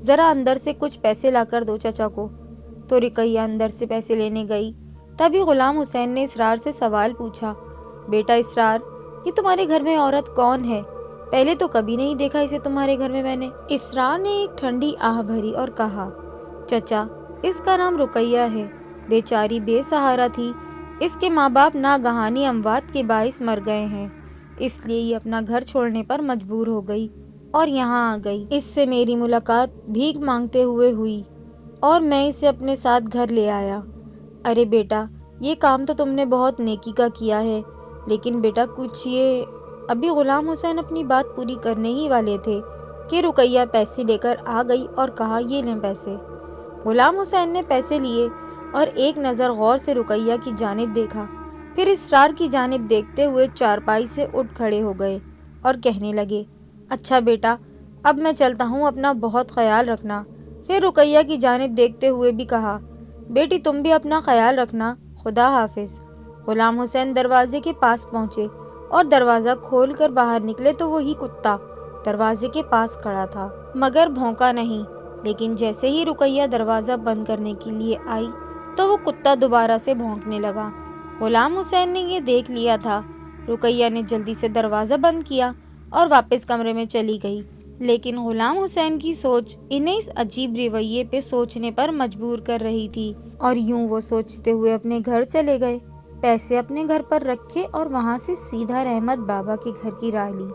ذرا اندر سے کچھ پیسے لا کر دو چچا کو۔ تو رقیہ اندر سے پیسے لینے گئی، تبھی غلام حسین نے اسرار سے سوال پوچھا، بیٹا اسرار، یہ تمہارے گھر میں عورت کون ہے؟ پہلے تو کبھی نہیں دیکھا اسے تمہارے گھر میں میں نے۔ اسرار نے ایک ٹھنڈی آہ بھری اور کہا، چچا، اس کا نام رقیہ ہے، بیچاری بے سہارا تھی، اس کے ماں باپ ناگہانی اموات کے باعث مر گئے ہیں، اس لیے یہ اپنا گھر چھوڑنے پر مجبور ہو گئی اور یہاں آ گئی۔ اس سے میری ملاقات بھیک مانگتے ہوئے ہوئی اور میں اسے اپنے ساتھ گھر لے آیا۔ ارے بیٹا، یہ کام تو تم نے بہت نیکی کا کیا ہے، لیکن بیٹا کچھ یہ… ابھی غلام حسین اپنی بات پوری کرنے ہی والے تھے کہ رقیہ پیسے لے کر آ گئی اور کہا، یہ لیں پیسے۔ غلام حسین نے پیسے لیے اور ایک نظر غور سے رقیہ کی جانب دیکھا، پھر اسرار کی جانب دیکھتے ہوئے چارپائی سے اٹھ کھڑے ہو گئے اور کہنے لگے، اچھا بیٹا، اب میں چلتا ہوں، اپنا بہت خیال رکھنا۔ پھر رقیہ کی جانب دیکھتے ہوئے بھی کہا، بیٹی تم بھی اپنا خیال رکھنا، خدا حافظ۔ غلام حسین دروازے کے پاس پہنچے اور دروازہ کھول کر باہر نکلے تو وہی کتا دروازے کے پاس کھڑا تھا، مگر بھونکا نہیں۔ لیکن جیسے ہی رقیہ دروازہ بند کرنے کے لیے آئی تو وہ کتا دوبارہ سے بھونکنے لگا۔ غلام حسین نے یہ دیکھ لیا تھا۔ رقیہ نے جلدی سے دروازہ بند کیا اور واپس کمرے میں چلی گئی، لیکن غلام حسین کی سوچ انہیں اس عجیب رویے پہ سوچنے پر مجبور کر رہی تھی، اور یوں وہ سوچتے ہوئے اپنے گھر چلے گئے، پیسے اپنے گھر پر رکھے اور وہاں سے سیدھا رحمت بابا کے گھر کی راہ لی۔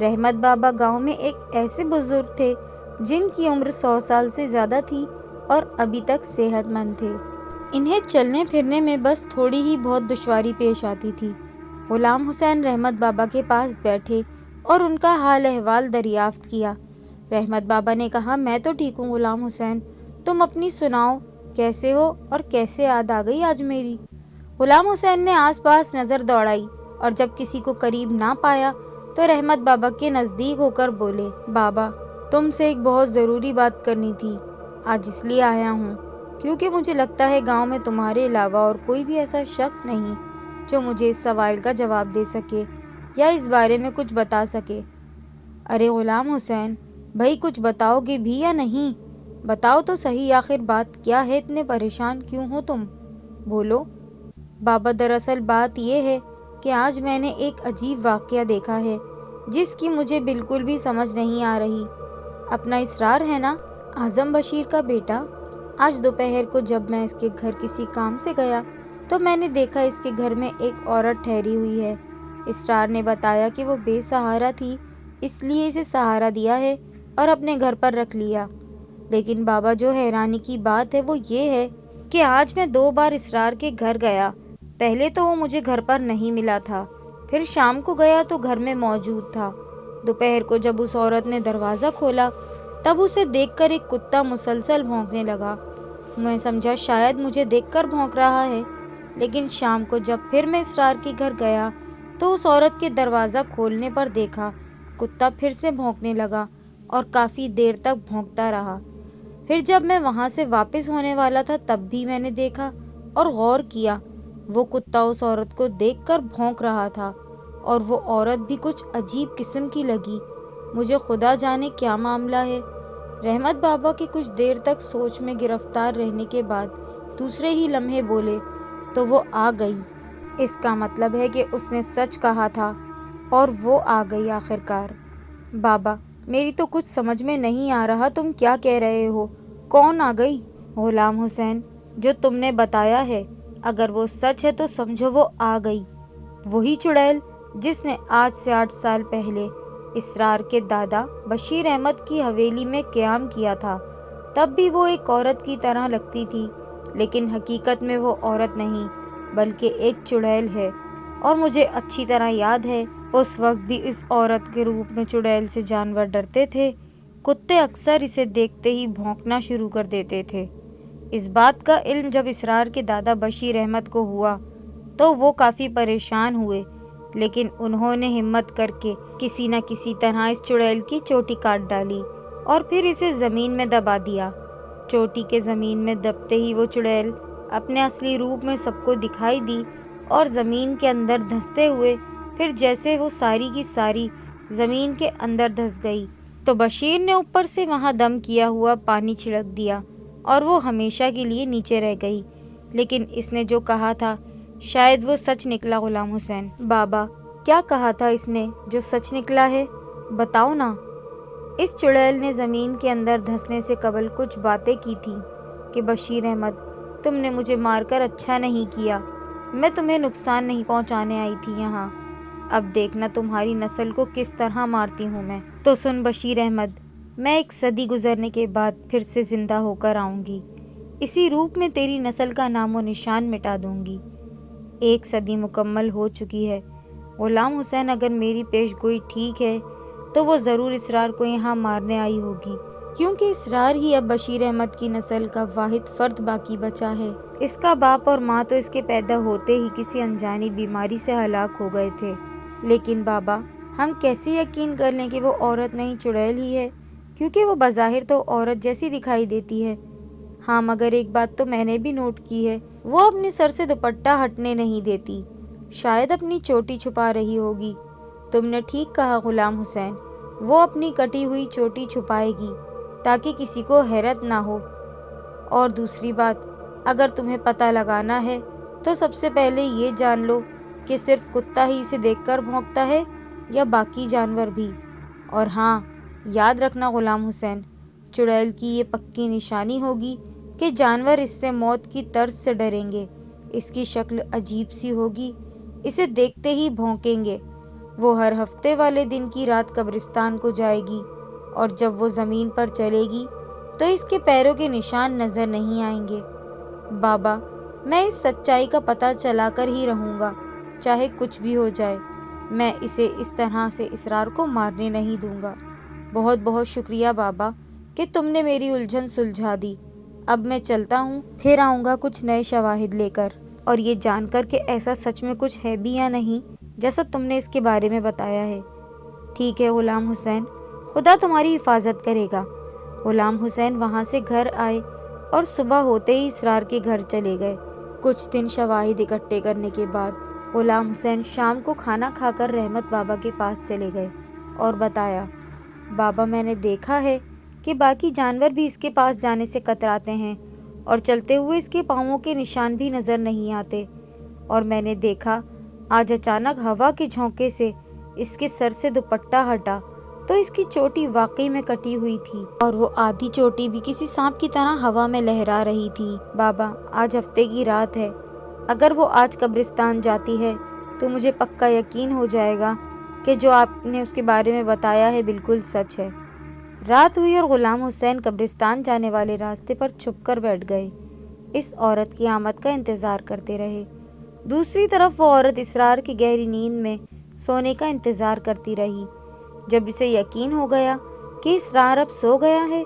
رحمت بابا گاؤں میں ایک ایسے بزرگ تھے جن کی عمر 100 سال سے زیادہ تھی اور ابھی تک صحت مند تھے۔ انہیں چلنے پھرنے میں بس تھوڑی ہی بہت دشواری پیش آتی تھی۔ غلام حسین رحمت بابا کے پاس بیٹھے اور ان کا حال احوال دریافت کیا۔ رحمت بابا نے کہا، میں تو ٹھیک ہوں غلام حسین، تم اپنی سناؤ، کیسے ہو اور کیسے یاد آ گئی آج میری؟ غلام حسین نے آس پاس نظر دوڑائی اور جب کسی کو قریب نہ پایا تو رحمت بابا کے نزدیک ہو کر بولے، بابا تم سے ایک بہت ضروری بات کرنی تھی، آج اس لیے آیا ہوں کیونکہ مجھے لگتا ہے گاؤں میں تمہارے علاوہ اور کوئی بھی ایسا شخص نہیں جو مجھے اس سوال کا جواب دے سکے یا اس بارے میں کچھ بتا سکے۔ ارے غلام حسین بھائی، کچھ بتاؤ گے بھی یا نہیں؟ بتاؤ تو صحیح، آخر بات کیا ہے، اتنے پریشان کیوں ہو تم؟ بولو۔ بابا دراصل بات یہ ہے کہ آج میں نے ایک عجیب واقعہ دیکھا ہے جس کی مجھے بالکل بھی سمجھ نہیں آ رہی۔ اپنا اسرار ہے نا، اعظم بشیر کا بیٹا، آج دوپہر کو جب میں اس کے گھر کسی کام سے گیا تو میں نے دیکھا اس کے گھر میں ایک عورت ٹھہری ہوئی ہے۔ اسرار نے بتایا کہ وہ بے سہارا تھی، اس لیے اسے سہارا دیا ہے اور اپنے گھر پر رکھ لیا۔ لیکن بابا جو حیرانی کی بات ہے وہ یہ ہے کہ آج میں 2 بار اسرار کے گھر گیا۔ پہلے تو وہ مجھے گھر پر نہیں ملا تھا، پھر شام کو گیا تو گھر میں موجود تھا۔ دوپہر کو جب اس عورت نے دروازہ کھولا تب اسے دیکھ کر ایک کتا مسلسل بھونکنے لگا۔ میں سمجھا شاید مجھے دیکھ کر بھونک رہا ہے، لیکن شام کو جب پھر میں اسرار کے گھر گیا تو اس عورت کے دروازہ کھولنے پر دیکھا کتا پھر سے بھونکنے لگا اور کافی دیر تک بھونکتا رہا۔ پھر جب میں وہاں سے واپس ہونے والا تھا تب بھی میں نے دیکھا اور غور کیا، وہ کتا اس عورت کو دیکھ کر بھونک رہا تھا اور وہ عورت بھی کچھ عجیب قسم کی لگی۔ مجھے خدا جانے کیا معاملہ ہے۔ رحمت بابا کے کچھ دیر تک سوچ میں گرفتار رہنے کے بعد دوسرے ہی لمحے بولے، تو وہ آ گئی۔ اس کا مطلب ہے کہ اس نے سچ کہا تھا اور وہ آ گئی آخرکار۔ بابا میری تو کچھ سمجھ میں نہیں آ رہا، تم کیا کہہ رہے ہو؟ کون آ گئی؟ غلام حسین، جو تم نے بتایا ہے، اگر وہ سچ ہے تو سمجھو وہ آ گئی، وہی چڑیل جس نے آج سے 8 سال پہلے اسرار کے دادا بشیر احمد کی حویلی میں قیام کیا تھا۔ تب بھی وہ ایک عورت کی طرح لگتی تھی، لیکن حقیقت میں وہ عورت نہیں بلکہ ایک چڑیل ہے، اور مجھے اچھی طرح یاد ہے اس وقت بھی اس عورت کے روپ میں چڑیل سے جانور ڈرتے تھے۔ کتے اکثر اسے دیکھتے ہی بھونکنا شروع کر دیتے تھے۔ اس بات کا علم جب اسرار کے دادا بشیر احمد کو ہوا تو وہ کافی پریشان ہوئے، لیکن انہوں نے ہمت کر کے کسی نہ کسی طرح اس چڑیل کی چوٹی کاٹ ڈالی اور پھر اسے زمین میں دبا دیا۔ چوٹی کے زمین میں دبتے ہی وہ چڑیل اپنے اصلی روپ میں سب کو دکھائی دی اور زمین کے اندر دھنستے ہوئے پھر جیسے وہ ساری کی ساری زمین کے اندر دھس گئی، تو بشیر نے اوپر سے وہاں دم کیا ہوا پانی چھڑک دیا اور وہ ہمیشہ کے لیے نیچے رہ گئی۔ لیکن اس نے جو کہا تھا شاید وہ سچ نکلا غلام حسین۔ بابا کیا کہا تھا اس نے جو سچ نکلا ہے؟ بتاؤ نا۔ اس چڑیل نے زمین کے اندر دھنسنے سے قبل کچھ باتیں کی تھیں کہ بشیر احمد تم نے مجھے مار کر اچھا نہیں کیا، میں تمہیں نقصان نہیں پہنچانے آئی تھی یہاں، اب دیکھنا تمہاری نسل کو کس طرح مارتی ہوں میں۔ تو سن بشیر احمد، میں 1 صدی گزرنے کے بعد پھر سے زندہ ہو کر آؤں گی، اسی روپ میں تیری نسل کا نام و نشان مٹا دوں گی۔ 1 صدی مکمل ہو چکی ہے غلام حسین، اگر میری پیش گوئی ٹھیک ہے تو وہ ضرور اسرار کو یہاں مارنے آئی ہوگی، کیونکہ اسرار ہی اب بشیر احمد کی نسل کا واحد فرد باقی بچا ہے۔ اس کا باپ اور ماں تو اس کے پیدا ہوتے ہی کسی انجانی بیماری سے ہلاک ہو گئے تھے۔ لیکن بابا ہم کیسے یقین کر لیں کہ وہ عورت نہیں چڑیل ہی ہے، کیونکہ وہ بظاہر تو عورت جیسی دکھائی دیتی ہے۔ ہاں مگر ایک بات تو میں نے بھی نوٹ کی ہے، وہ اپنے سر سے دوپٹہ ہٹنے نہیں دیتی، شاید اپنی چوٹی چھپا رہی ہوگی۔ تم نے ٹھیک کہا غلام حسین، وہ اپنی کٹی ہوئی چوٹی چھپائے گی تاکہ کسی کو حیرت نہ ہو۔ اور دوسری بات، اگر تمہیں پتہ لگانا ہے تو سب سے پہلے یہ جان لو کہ صرف کتا ہی اسے دیکھ کر بھونکتا ہے یا باقی جانور بھی۔ اور ہاں یاد رکھنا غلام حسین، چڑیل کی یہ پکی نشانی ہوگی کہ جانور اس سے موت کی طرز سے ڈریں گے، اس کی شکل عجیب سی ہوگی، اسے دیکھتے ہی بھونکیں گے۔ وہ ہر ہفتے والے دن کی رات قبرستان کو جائے گی اور جب وہ زمین پر چلے گی تو اس کے پیروں کے نشان نظر نہیں آئیں گے۔ بابا میں اس سچائی کا پتہ چلا کر ہی رہوں گا، چاہے کچھ بھی ہو جائے، میں اسے اس طرح سے اسرار کو مارنے نہیں دوں گا۔ بہت بہت شکریہ بابا کہ تم نے میری الجھن سلجھا دی، اب میں چلتا ہوں، پھر آؤں گا کچھ نئے شواہد لے کر، اور یہ جان کر کہ ایسا سچ میں کچھ ہے بھی یا نہیں جیسا تم نے اس کے بارے میں بتایا ہے۔ ٹھیک ہے غلام حسین، خدا تمہاری حفاظت کرے گا۔ غلام حسین وہاں سے گھر آئے اور صبح ہوتے ہی اسرار کے گھر چلے گئے۔ کچھ دن شواہد اکٹھے کرنے کے بعد غلام حسین شام کو کھانا کھا کر رحمت بابا کے پاس چلے گئے اور بتایا، بابا میں نے دیکھا ہے کہ باقی جانور بھی اس کے پاس جانے سے کتراتے ہیں اور چلتے ہوئے اس کے پاؤں کے نشان بھی نظر نہیں آتے، اور میں نے دیکھا آج اچانک ہوا کے جھونکے سے اس کے سر سے دوپٹہ ہٹا تو اس کی چوٹی واقعی میں کٹی ہوئی تھی، اور وہ آدھی چوٹی بھی کسی سانپ کی طرح ہوا میں لہرا رہی تھی۔ بابا آج ہفتے کی رات ہے، اگر وہ آج قبرستان جاتی ہے تو مجھے پکا یقین ہو جائے گا کہ جو آپ نے اس کے بارے میں بتایا ہے بالکل سچ ہے۔ رات ہوئی اور غلام حسین قبرستان جانے والے راستے پر چھپ کر بیٹھ گئے، اس عورت کی آمد کا انتظار کرتے رہے۔ دوسری طرف وہ عورت اسرار کی گہری نیند میں سونے کا انتظار کرتی رہی۔ جب اسے یقین ہو گیا کہ اسرار اب سو گیا ہے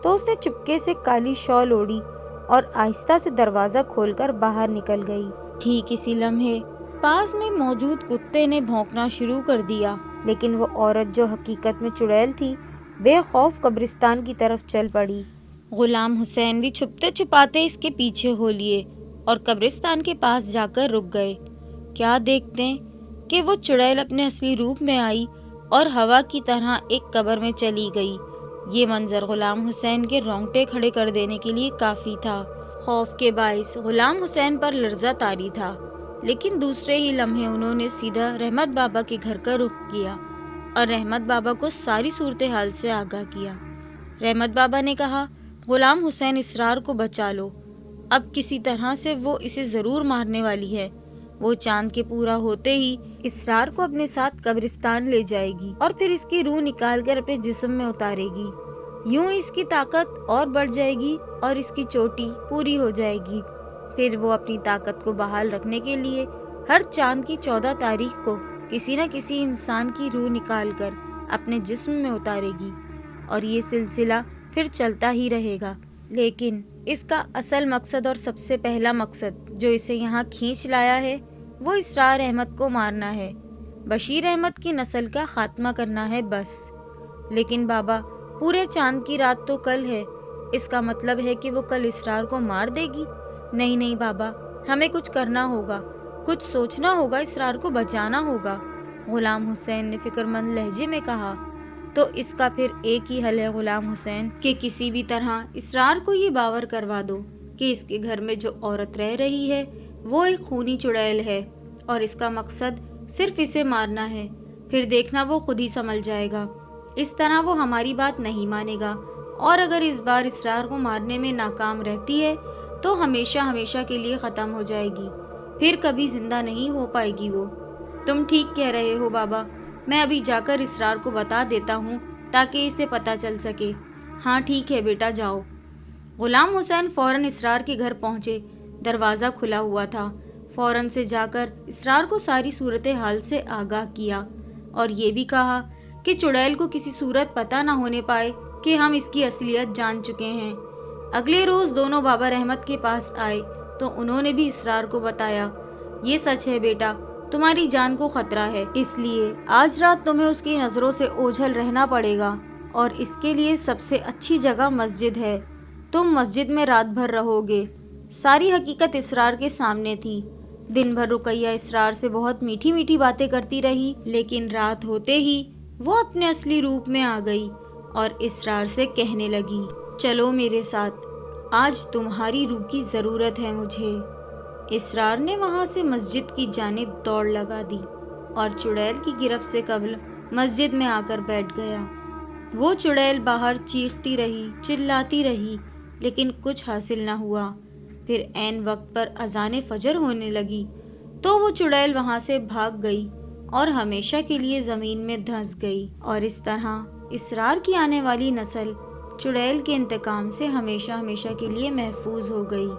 تو اس نے چپکے سے کالی شال اوڑھی اور آہستہ سے دروازہ کھول کر باہر نکل گئی۔ ٹھیک اسی لمحے پاس میں موجود کتے نے بھونکنا شروع کر دیا، لیکن وہ عورت جو حقیقت میں چڑیل تھی بے خوف قبرستان کی طرف چل پڑی۔ غلام حسین بھی چھپتے چھپاتے اس کے پیچھے ہو لیے اور قبرستان کے پاس جا کر رک گئے۔ کیا دیکھتے ہیں کہ وہ چڑیل اپنے اصلی روپ میں آئی اور ہوا کی طرح ایک قبر میں چلی گئی۔ یہ منظر غلام حسین کے رونگٹے کھڑے کر دینے کے لیے کافی تھا۔ خوف کے باعث غلام حسین پر لرزہ طاری تھا، لیکن دوسرے ہی لمحے انہوں نے سیدھا رحمت بابا کے گھر کا رخ کیا اور رحمت بابا کو ساری صورتحال سے آگاہ کیا۔ رحمت بابا نے کہا، غلام حسین اسرار کو بچا لو، اب کسی طرح سے وہ اسے ضرور مارنے والی ہے، وہ چاند کے پورا ہوتے ہی اسرار کو اپنے ساتھ قبرستان لے جائے گی اور پھر اس کی روح نکال کر اپنے جسم میں اتارے گی، یوں اس کی طاقت اور بڑھ جائے گی اور اس کی چوٹی پوری ہو جائے گی۔ پھر وہ اپنی طاقت کو بحال رکھنے کے لیے ہر چاند کی 14 تاریخ کو کسی نہ کسی انسان کی روح نکال کر اپنے جسم میں اتارے گی، اور یہ سلسلہ پھر چلتا ہی رہے گا۔ لیکن اس کا اصل مقصد اور سب سے پہلا مقصد جو اسے یہاں کھینچ لایا ہے وہ اسرار احمد کو مارنا ہے، بشیر احمد کی نسل کا خاتمہ کرنا ہے بس۔ لیکن بابا پورے چاند کی رات تو کل ہے، اس کا مطلب ہے کہ وہ کل اسرار کو مار دے گی؟ نہیں نہیں بابا، ہمیں کچھ کرنا ہوگا، کچھ سوچنا ہوگا، اسرار کو بچانا ہوگا، غلام حسین نے فکر مند لہجے میں کہا۔ تو اس کا پھر ایک ہی حل ہے غلام حسین کہ کسی بھی طرح اسرار کو یہ باور کروا دو کہ اس کے گھر میں جو عورت رہ رہی ہے وہ ایک خونی چڑیل ہے اور اس کا مقصد صرف اسے مارنا ہے. پھر دیکھنا وہ خود ہی سنبھل جائے گا. اس طرح وہ ہماری بات نہیں مانے گا اور اگر اس بار اسرار کو مارنے میں ناکام رہتی ہے تو ہمیشہ ہمیشہ کے لیے ختم ہو جائے گی. پھر کبھی زندہ نہیں ہو پائے گی وہ. تم ٹھیک کہہ رہے ہو بابا. میں ابھی جا کر اسرار کو بتا دیتا ہوں تاکہ اسے پتہ چل سکے. ہاں ٹھیک ہے بیٹا جاؤ. غلام حسین فوراً اسرار کے گھر پہنچے. دروازہ کھلا ہوا تھا. فوراً سے جا کر اسرار کو ساری صورتحال سے آگاہ کیا اور یہ بھی کہا کہ چڑیل کو کسی صورت پتہ نہ ہونے پائے کہ ہم اس کی اصلیت جان چکے ہیں. اگلے روز دونوں بابا احمد کے پاس آئے تو انہوں نے بھی اسرار کو بتایا. یہ سچ ہے بیٹا, تمہاری جان کو خطرہ ہے, اس لیے آج رات تمہیں اس کی نظروں سے اوجھل رہنا پڑے گا اور اس کے لیے سب سے اچھی جگہ مسجد ہے. تم مسجد میں رات بھر رہو گے. ساری حقیقت اسرار کے سامنے تھی. دن بھر رقیہ اسرار سے بہت میٹھی میٹھی باتیں کرتی رہی, لیکن رات ہوتے ہی وہ اپنے اصلی روپ میں آ گئی اور اسرار سے کہنے لگی, چلو میرے ساتھ, آج تمہاری روح کی ضرورت ہے مجھے. اسرار نے وہاں سے مسجد کی جانب دوڑ لگا دی اور چڑیل کی گرفت سے قبل مسجد میں آ کر بیٹھ گیا. وہ چڑیل باہر چیختی رہی, چلاتی رہی, لیکن کچھ حاصل نہ ہوا. پھر عین وقت پر اذان فجر ہونے لگی تو وہ چڑیل وہاں سے بھاگ گئی اور ہمیشہ کے لیے زمین میں دھنس گئی. اور اس طرح اسرار کی آنے والی نسل چڑیل کے انتقام سے ہمیشہ ہمیشہ کے لیے محفوظ ہو گئی.